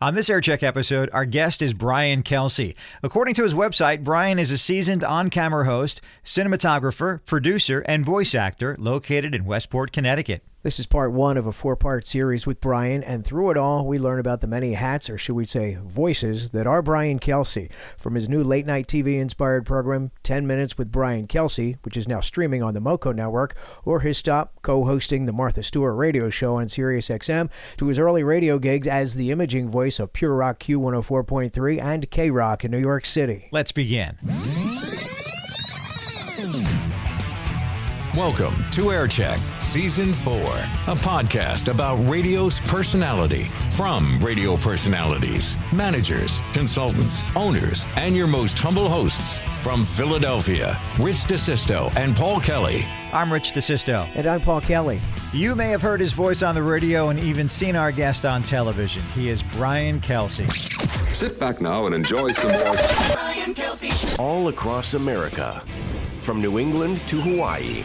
On this AirCheck episode, our guest is Brian Kelsey. According to his website, Brian is a seasoned on-camera host, cinematographer, producer, and voice actor located in Westport, Connecticut. This is part one of a four-part series with Brian, and through it all, we learn about the many hats, or should we say voices, that are Brian Kelsey. From his new late-night TV-inspired program, 10 Minutes with Brian Kelsey, which is now streaming on the Moco Network, or his stop co-hosting the Martha Stewart radio show on SiriusXM, to his early radio gigs as the imaging voice of Pure Rock Q-104.3 and KROCK in New York City. Let's begin. Welcome to AirCheck Season 4, a podcast about radio's personality from radio personalities, managers, consultants, owners, and your most humble hosts from Philadelphia, Rich DeSisto and Paul Kelly. I'm Rich DeSisto. And I'm Paul Kelly. You may have heard his voice on the radio and even seen our guest on television. He is Brian Kelsey. Sit back now and enjoy some more Brian Kelsey. All across America, from New England to Hawaii,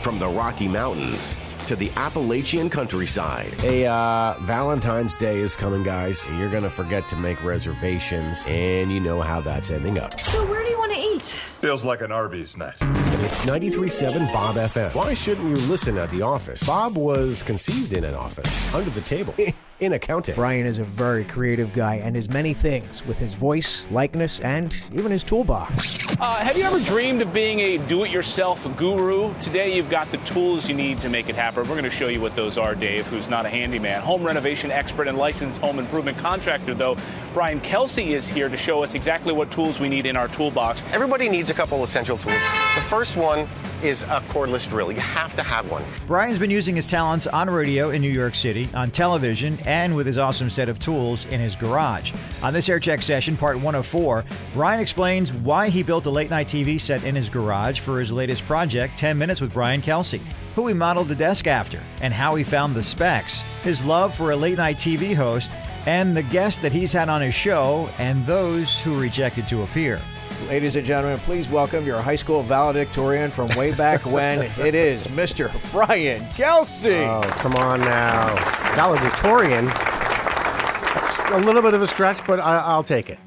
from the Rocky Mountains to the Appalachian countryside. Hey, Valentine's Day is coming, guys. You're going to forget to make reservations, and you know how that's ending up. So where do you want to eat? Feels like an Arby's night. And it's 93.7 Bob FM. Why shouldn't you listen at the office? Bob was conceived in an office, under the table, in accounting. Brian is a very creative guy and is many things with his voice, likeness, and even his toolbox. Have you ever dreamed of being a do-it-yourself guru? Today you've got the tools you need to make it happen. We're going to show you what those are, Dave, who's not a handyman. Home renovation expert and licensed home improvement contractor, though. Brian Kelsey is here to show us exactly what tools we need in our toolbox. Everybody needs a couple essential tools. The first one is a cordless drill. You have to have one. Brian's been using his talents on radio in New York City, on television, and with his awesome set of tools in his garage. On this AirCheck session, part 104, Brian explains why he built a late-night TV set in his garage for his latest project, 10 Minutes with Brian Kelsey, who he modeled the desk after, and how he found the specs, his love for a late-night TV host, and the guests that he's had on his show, and those who rejected to appear. Ladies and gentlemen, please welcome your high school valedictorian from way back when. It is Mr. Brian Kelsey. Oh, come on now. Valedictorian? That's a little bit of a stretch, but I'll take it.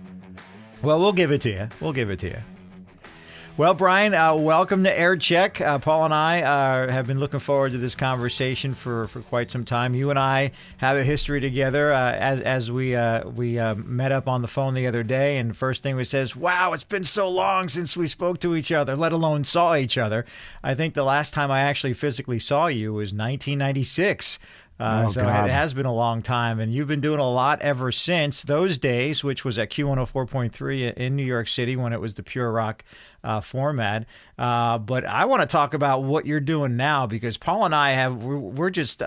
Well, we'll give it to you. Well, Brian, welcome to AirCheck. Paul and I have been looking forward to this conversation for quite some time. You and I have a history together as we met up on the phone the other day, and the first thing we said is, wow, it's been so long since we spoke to each other, let alone saw each other. I think the last time I actually physically saw you was 1996. So God. it has been a long time, and you've been doing a lot ever since those days, which was at Q-104.3 in New York City when it was the Pure Rock format. But I want to talk about what you're doing now, because Paul and I we're just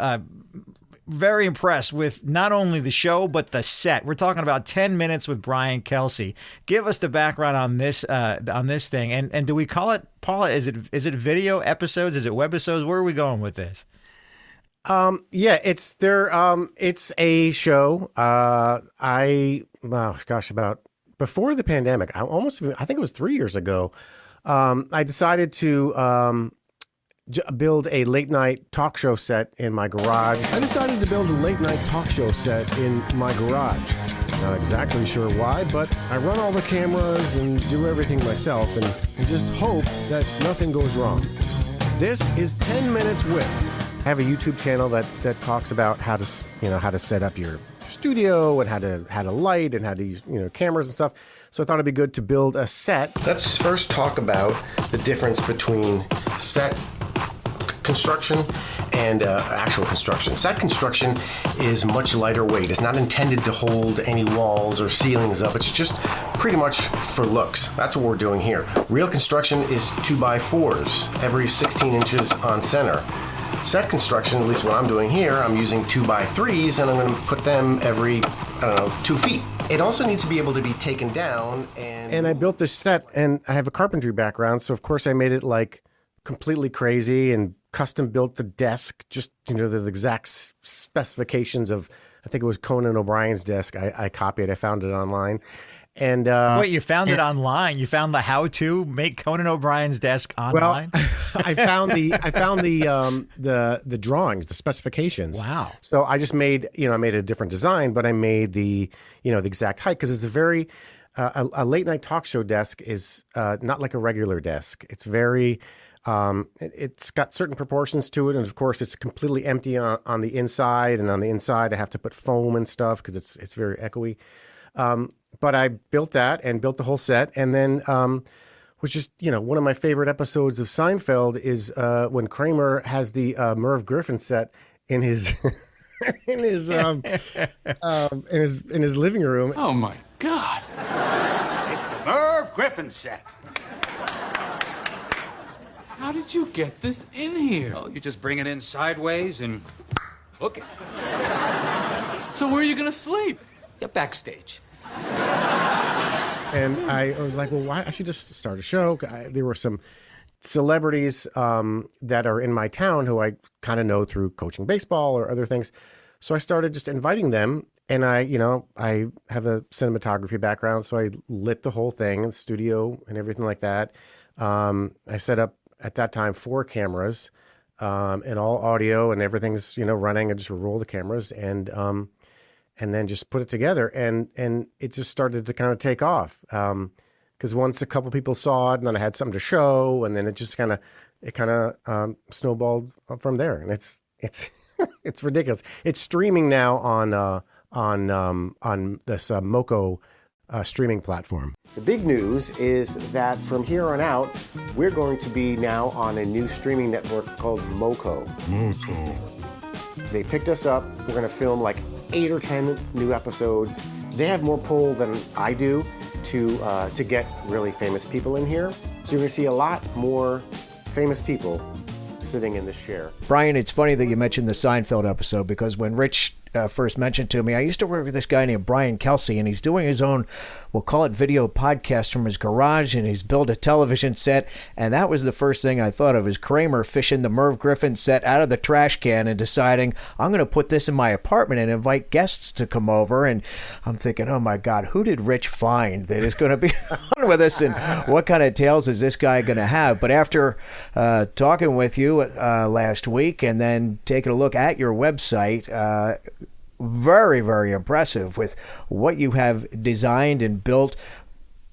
very impressed with not only the show but the set. We're talking about 10 Minutes with Brian Kelsey. Give us the background on this thing, and do we call it, Paul? Is it video episodes? Is it webisodes? Where are we going with this? Yeah, it's a show. About before the pandemic, I think it was 3 years ago. I decided to build a late night talk show set in my garage. Not exactly sure why, but I run all the cameras and do everything myself, and just hope that nothing goes wrong. This is 10 Minutes with. I have a YouTube channel that talks about how to set up your studio and how to light and how to use cameras and stuff. So I thought it'd be good to build a set. Let's first talk about the difference between set construction and actual construction. Set construction is much lighter weight. It's not intended to hold any walls or ceilings up. It's just pretty much for looks. That's what we're doing here. Real construction is 2x4s, every 16 inches on center. Set construction, at least what I'm doing here, I'm using 2x3s, and I'm going to put them every, 2 feet. It also needs to be able to be taken down. And I built this set, and I have a carpentry background, so of course I made it like completely crazy and custom built the desk, just the exact specifications of, I think it was Conan O'Brien's desk. I copied, I found it online. And wait, you found it online? You found the how to make Conan O'Brien's desk online? Well, I found the drawings, the specifications. Wow. So I just made, I made a different design, but I made the exact height, because it's a very a late night talk show desk is not like a regular desk. It's very it's got certain proportions to it, and of course it's completely empty on the inside, and on the inside I have to put foam and stuff because it's very echoey. But I built that and built the whole set, and then which is one of my favorite episodes of Seinfeld is when Kramer has the Merv Griffin set in his in his living room. Oh my God! It's the Merv Griffin set. How did you get this in here? Well, you just bring it in sideways and hook it. So where are you gonna sleep? Yeah, backstage. And I was like, well, why? I should just start a show. There were some celebrities that are in my town who I kind of know through coaching baseball or other things. So I started just inviting them. And I have a cinematography background, so I lit the whole thing, the studio and everything like that. I set up at that time 4 cameras and all audio, and everything's running. I just roll the cameras and then just put it together, and it just started to kind of take off. Because once a couple people saw it, and then I had something to show, and then it just kind of snowballed from there. And it's it's ridiculous. It's streaming now on this Moco streaming platform. The big news is that from here on out, we're going to be now on a new streaming network called Moco. They picked us up. We're going to film like 8 or 10 new episodes. They have more pull than I do to get really famous people in here. So you're going to see a lot more famous people sitting in this chair. Brian, it's funny that you mentioned the Seinfeld episode, because when Rich first mentioned to me, I used to work with this guy named Brian Kelsey, and he's doing his own, we'll call it video podcast from his garage, and he's built a television set, and that was the first thing I thought of, is Kramer fishing the Merv Griffin set out of the trash can and deciding, I'm going to put this in my apartment and invite guests to come over. And I'm thinking, oh my God, who did Rich find that is going to be on with us, and what kind of tales is this guy going to have? But after talking with you last week and then taking a look at your website, very, very impressive with what you have designed and built,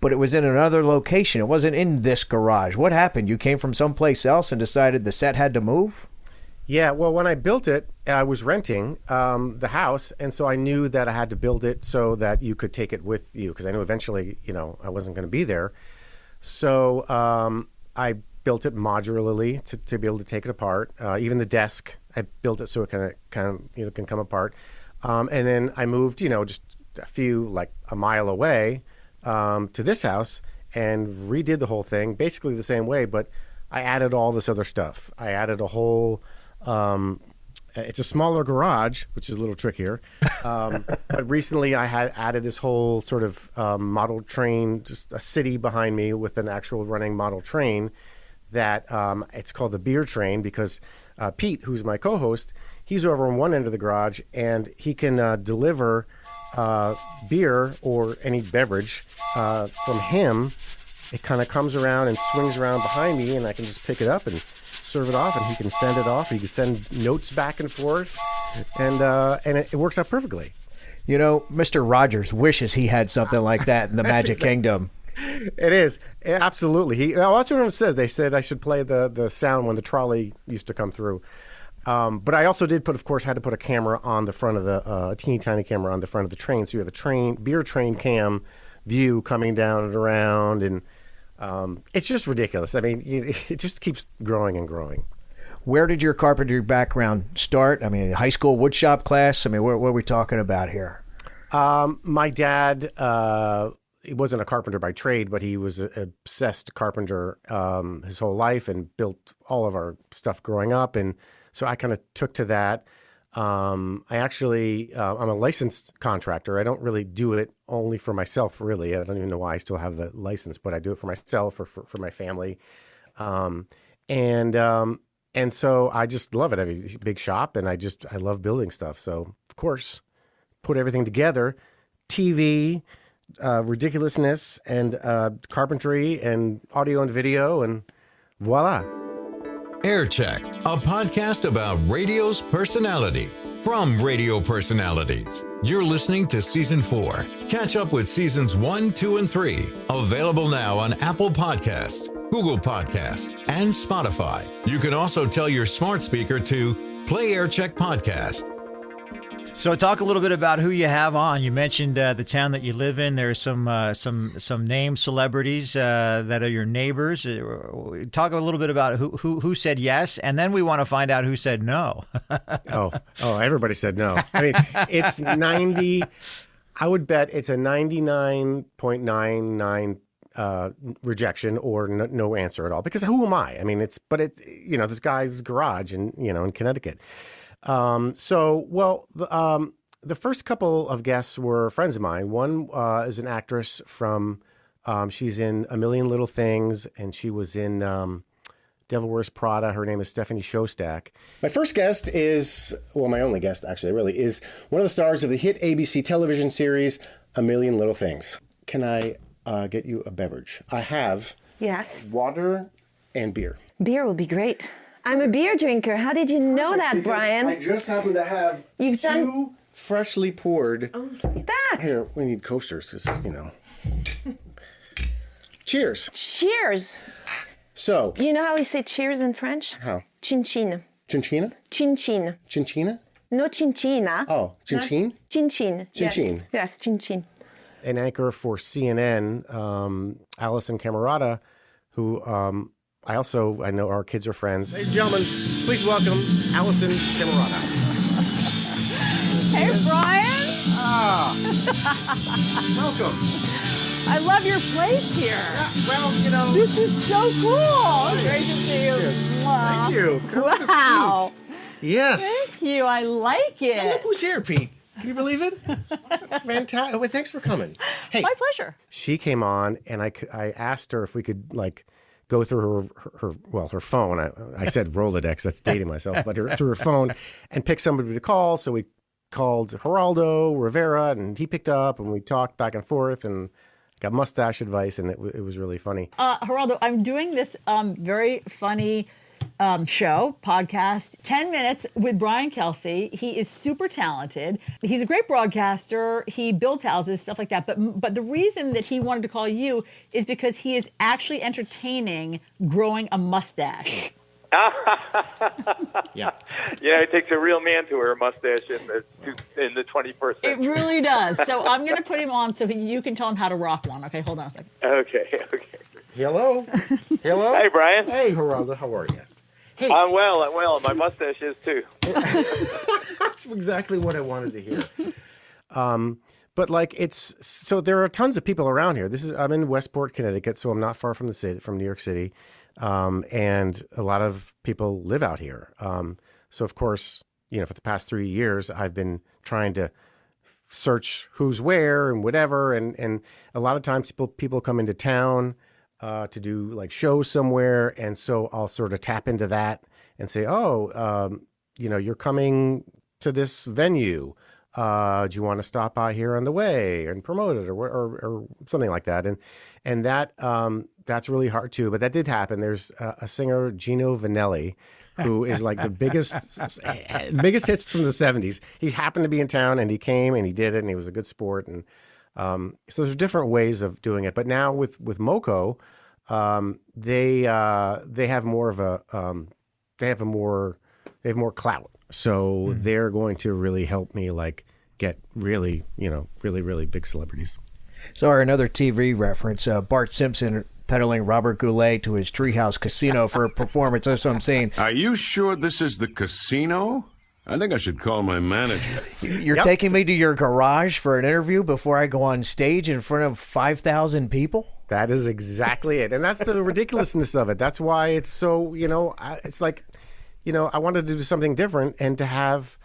but it was in another location. It wasn't in this garage. What happened? You came from someplace else and decided the set had to move? Yeah, well, when I built it, I was renting the house, and so I knew that I had to build it so that you could take it with you, because I knew eventually, I wasn't going to be there. So I built it modularly to be able to take it apart. Even the desk, I built it so it kind of can come apart. And then I moved, just a few, like a mile away to this house and redid the whole thing basically the same way, but I added all this other stuff. I added a whole, it's a smaller garage, which is a little trickier. But recently I had added this whole sort of model train, just a city behind me with an actual running model train that it's called the beer train, because Pete, who's my co-host, he's over on one end of the garage, and he can deliver beer or any beverage from him. It kind of comes around and swings around behind me, and I can just pick it up and serve it off, and he can send it off. He can send notes back and forth, and it works out perfectly. Mr. Rogers wishes he had something like that in the Magic Kingdom. It is. Absolutely. That's what everyone says. They said I should play the sound when the trolley used to come through. But I also had to put a camera on the front of the teeny tiny camera on the front of the train. So you have a beer train cam view coming down and around, and it's just ridiculous. I mean, it just keeps growing and growing. Where did your carpentry background start? I mean, high school woodshop class? I mean, what are we talking about here? My dad, he wasn't a carpenter by trade, but he was an obsessed carpenter his whole life and built all of our stuff growing up. And so I kind of took to that. I'm a licensed contractor. I don't really do it only for myself, really. I don't even know why I still have the license, but I do it for myself or for my family. And so I just love it. I have a big shop, and I love building stuff. So, of course, put everything together, TV, ridiculousness and carpentry and audio and video, and voila. Air Check, a podcast about radio's personality from radio personalities. You're listening to Season 4. Catch up with Seasons 1, 2, and 3. Available now on Apple Podcasts, Google Podcasts, and Spotify. You can also tell your smart speaker to play Air Check Podcast. So talk a little bit about who you have on. You mentioned the town that you live in. There's some named celebrities that are your neighbors. Talk a little bit about who said yes, and then we want to find out who said no. oh, everybody said no. I mean, it's 90. I would bet it's a 99.99 rejection or no answer at all. Because who am I? I mean, this guy's garage in Connecticut. The first couple of guests were friends of mine. One is an actress from, she's in A Million Little Things, and she was in Devil Wears Prada. Her name is Stephanie Shostak. My first guest is, my only guest actually, really, is one of the stars of the hit ABC television series, A Million Little Things. Can I get you a beverage? I have water and beer. Beer will be great. I'm a beer drinker. How did you know that, Brian? I just happen to have two freshly poured. Oh, look at that. Here, we need coasters. Cheers. Cheers. So. You know how we say cheers in French? How? Chin-chin. Chin-china? Chin-chin. Chin-china? No chin-china. Oh, chin-chin? Chin-chin. Chin-chin. Yes, chin-chin. An anchor for CNN, Allison Camerata, who... I know our kids are friends. Hey, gentlemen, please welcome Allison Camerata. Hey, Brian. Welcome. I love your place here. Yeah, this is so cool. Great to see you. Thank you. Come wow. Yes. Thank you. I like it. Now look who's here, Pete. Can you believe it? That's fantastic. Wait, thanks for coming. Hey, my pleasure. She came on, and I asked her if we could, go through her phone. I said Rolodex, that's dating myself, but through her phone and pick somebody to call. So we called Geraldo Rivera, and he picked up, and we talked back and forth and got mustache advice, and it was really funny. Geraldo, I'm doing this very funny podcast, 10 Minutes with Brian Kelsey. He is super talented. He's a great broadcaster. He builds houses, stuff like that. But the reason that he wanted to call you is because he is actually entertaining growing a mustache. Yeah. Yeah, it takes a real man to wear a mustache in the 21st century. It really does. So I'm going to put him on so you can tell him how to rock one. Okay, hold on a second. Okay. Hello. Hey, Brian. Hey, Geraldo. How are you? Hey. I'm well. My mustache is too. That's exactly what I wanted to hear. But so there are tons of people around here. I'm in Westport, Connecticut, so I'm not far from from New York City, and a lot of people live out here. So of course, for the past 3 years, I've been trying to search who's where and whatever, and a lot of times people come into town to do shows somewhere, and so I'll sort of tap into that and say, you're coming to this venue. Do you want to stop by here on the way and promote it or something like that? And that that's really hard too. But that did happen. There's a singer, Gino Vanelli, who is the biggest hits from the 70s. He happened to be in town, and he came and he did it, and he was a good sport. And so there's different ways of doing it. But now with MoCo, they have more of a they have more clout. So they're going to really help me get really big celebrities. So another TV reference, Bart Simpson peddling Robert Goulet to his Treehouse Casino for a performance. That's what I'm saying. Are you sure this is the casino? I think I should call my manager. You're taking me to your garage for an interview before I go on stage in front of 5,000 people? That is exactly it. And that's the ridiculousness of it. That's why it's so, it's I wanted to do something different, and to have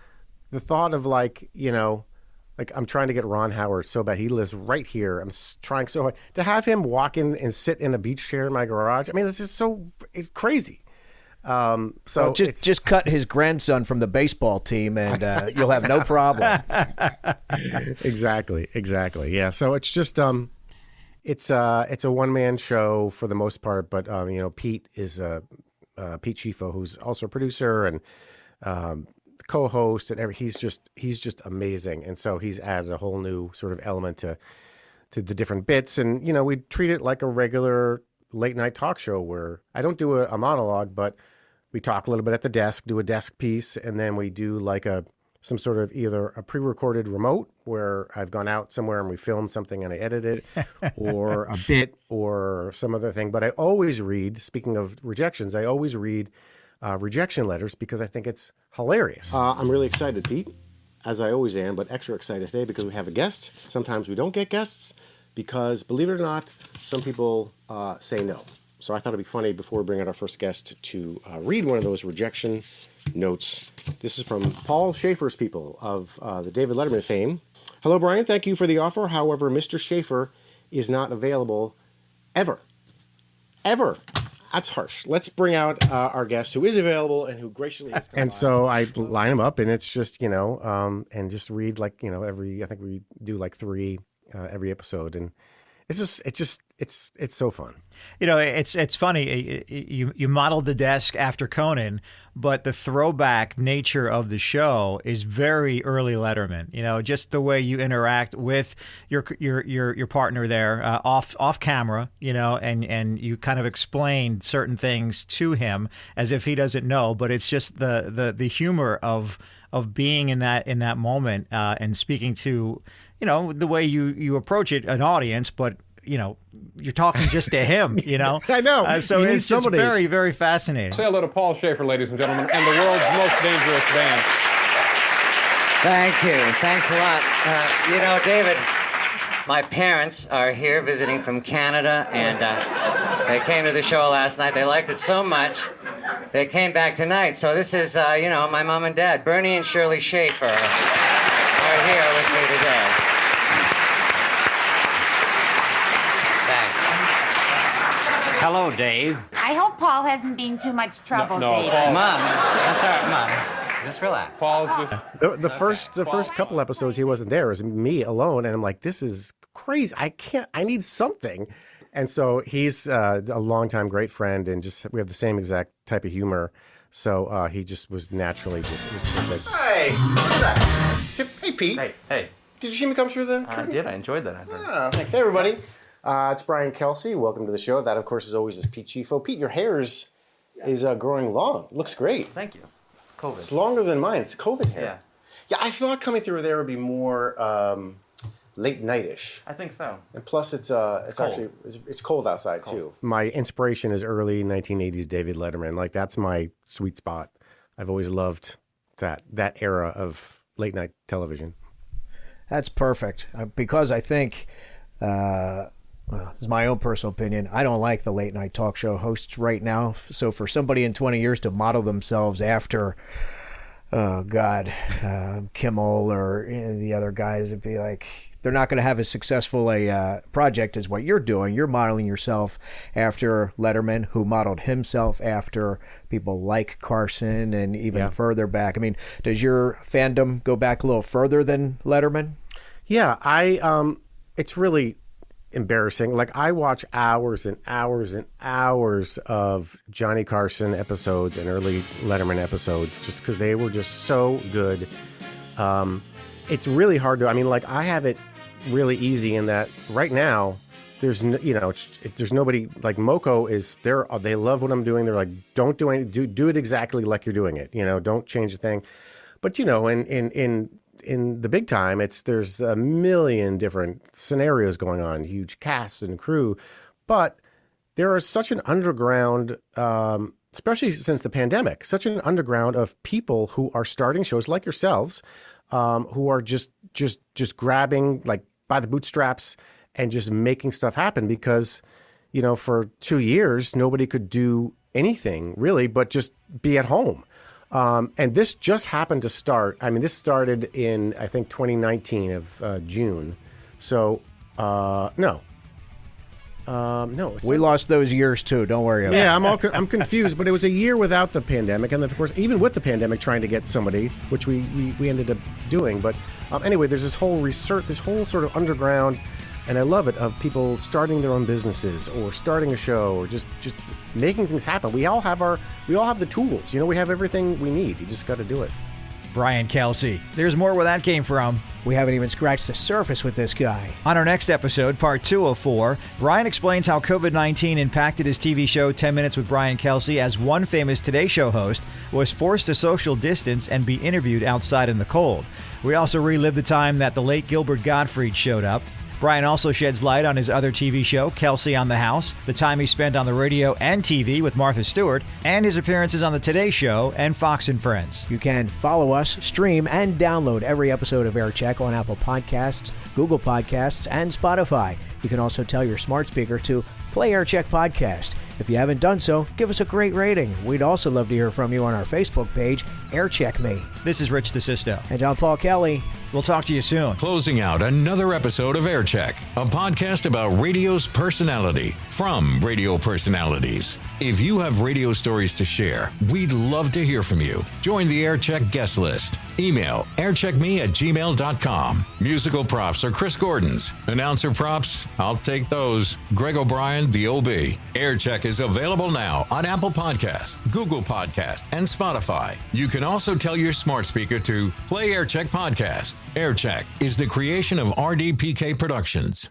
the thought of I'm trying to get Ron Howard so bad. He lives right here. I'm trying so hard to have him walk in and sit in a beach chair in my garage. I mean, it's crazy. So just cut his grandson from the baseball team, and you'll have no problem. Exactly. Yeah. So it's just it's a one-man show for the most part, but Pete is Pete Schifo, who's also a producer and co-host, and he's just amazing. And so he's added a whole new sort of element to the different bits, and we treat it like a regular late night talk show where I don't do a monologue, but we talk a little bit at the desk, do a desk piece, and then we do like some sort of either a pre-recorded remote where I've gone out somewhere and we filmed something and I edit it, or a bit or some other thing. But I always read, speaking of rejections, I always read rejection letters because I think it's hilarious. I'm really excited, Pete, as I always am, but extra excited today because we have a guest. Sometimes we don't get guests because, believe it or not, some people say no. So I thought it'd be funny before we bring out our first guest to read one of those rejection notes. This is from Paul Schaefer's people of the David Letterman fame. Hello, Brian. Thank you for the offer. However, Mr. Schaefer is not available ever. Ever. That's harsh. Let's bring out our guest who is available and who graciously has come by. And so I line him up, and it's just, and just read I think we do like 3 every episode, and it's so fun. It's funny. You modeled the desk after Conan, but the throwback nature of the show is very early Letterman. Just the way you interact with your partner there off camera, and you kind of explain certain things to him as if he doesn't know, but it's just the humor of being in that moment and speaking to the way you approach it, an audience, but you're talking just to him, I know. So it's just very, very fascinating. Say hello to Paul Schaefer, ladies and gentlemen, and the world's most dangerous band. Thank you. Thanks a lot. David, my parents are here visiting from Canada, and they came to the show last night. They liked it so much, they came back tonight. So this is, my mom and dad, Bernie and Shirley Schaefer, are here with me today. Hello, Dave. I hope Paul hasn't been too much trouble, David. Mom, that's all right, Mom. Just relax. Paul's just... The first couple episodes he wasn't there. It was me alone, and I'm like, this is crazy. I need something. And so he's a longtime great friend, and we have the same exact type of humor. So he just was naturally it was perfect. Hey, look at that. Hey, Pete. Hey. Did you see me come through the curtain? I did. I enjoyed that. Thanks. Hey, everybody. It's Brian Kelsey. Welcome to the show. That, of course, is always Pete Schifo. Pete, your hair is growing long. Looks great. Thank you. COVID. It's longer than mine. It's COVID hair. Yeah. Yeah, I thought coming through there would be more late night-ish. I think so. And plus, it's actually cold outside too. My inspiration is early 1980s David Letterman. Like, that's my sweet spot. I've always loved that era of late night television. That's perfect because I think. This is my own personal opinion. I don't like the late night talk show hosts right now. So for somebody in 20 years to model themselves after, Kimmel or the other guys, it'd be like they're not going to have as successful a project as what you're doing. You're modeling yourself after Letterman, who modeled himself after people like Carson and even further back. I mean, does your fandom go back a little further than Letterman? Yeah, it's really embarrassing. Like, I watch hours and hours and hours of Johnny Carson episodes and early Letterman episodes just because they were just so good. It's really hard to, I have it really easy in that right now there's there's nobody like Moko is there. They love what I'm doing. They're like, don't do anything, do it exactly like you're doing it. Don't change a thing. But in the big time, there's a million different scenarios going on, huge casts and crew, but there is such an underground, especially since the pandemic, such an underground of people who are starting shows like yourselves, who are just grabbing like by the bootstraps and just making stuff happen because, for 2 years, nobody could do anything really, but just be at home. And this just happened to start. This started in, I think, 2019 of June. So, no. No. We lost those years too. Don't worry about it. Yeah, I'm confused, but it was a year without the pandemic, and then, of course, even with the pandemic, trying to get somebody, which we ended up doing. But anyway, there's this whole research, this whole sort of underground, and I love it, of people starting their own businesses or starting a show or just making things happen. We all have the tools. You know, we have everything we need. You just got to do it. Brian Kelsey. There's more where that came from. We haven't even scratched the surface with this guy. On our next episode, part 204, Brian explains how COVID-19 impacted his TV show 10 Minutes with Brian Kelsey, as one famous Today Show host was forced to social distance and be interviewed outside in the cold. We also relive the time that the late Gilbert Gottfried showed up. Brian also sheds light on his other TV show, Kelsey on the House, the time he spent on the radio and TV with Martha Stewart, and his appearances on The Today Show and Fox and Friends. You can follow us, stream, and download every episode of Air Check on Apple Podcasts, Google Podcasts, and Spotify. You can also tell your smart speaker to play Air Check Podcast. If you haven't done so, give us a great rating. We'd also love to hear from you on our Facebook page, Air Check Me. This is Rich DeSisto. And I'm Paul Kelly. We'll talk to you soon. Closing out another episode of Air Check, a podcast about radio's personality from radio personalities. If you have radio stories to share, we'd love to hear from you. Join the Air Check guest list. Email aircheckme@gmail.com. Musical props are Chris Gordon's. Announcer props, I'll take those. Greg O'Brien, the OB. Air Check is available now on Apple Podcasts, Google Podcasts, and Spotify. You can also tell your smart speaker to play Air Check Podcast. Air Check is the creation of RDPK Productions.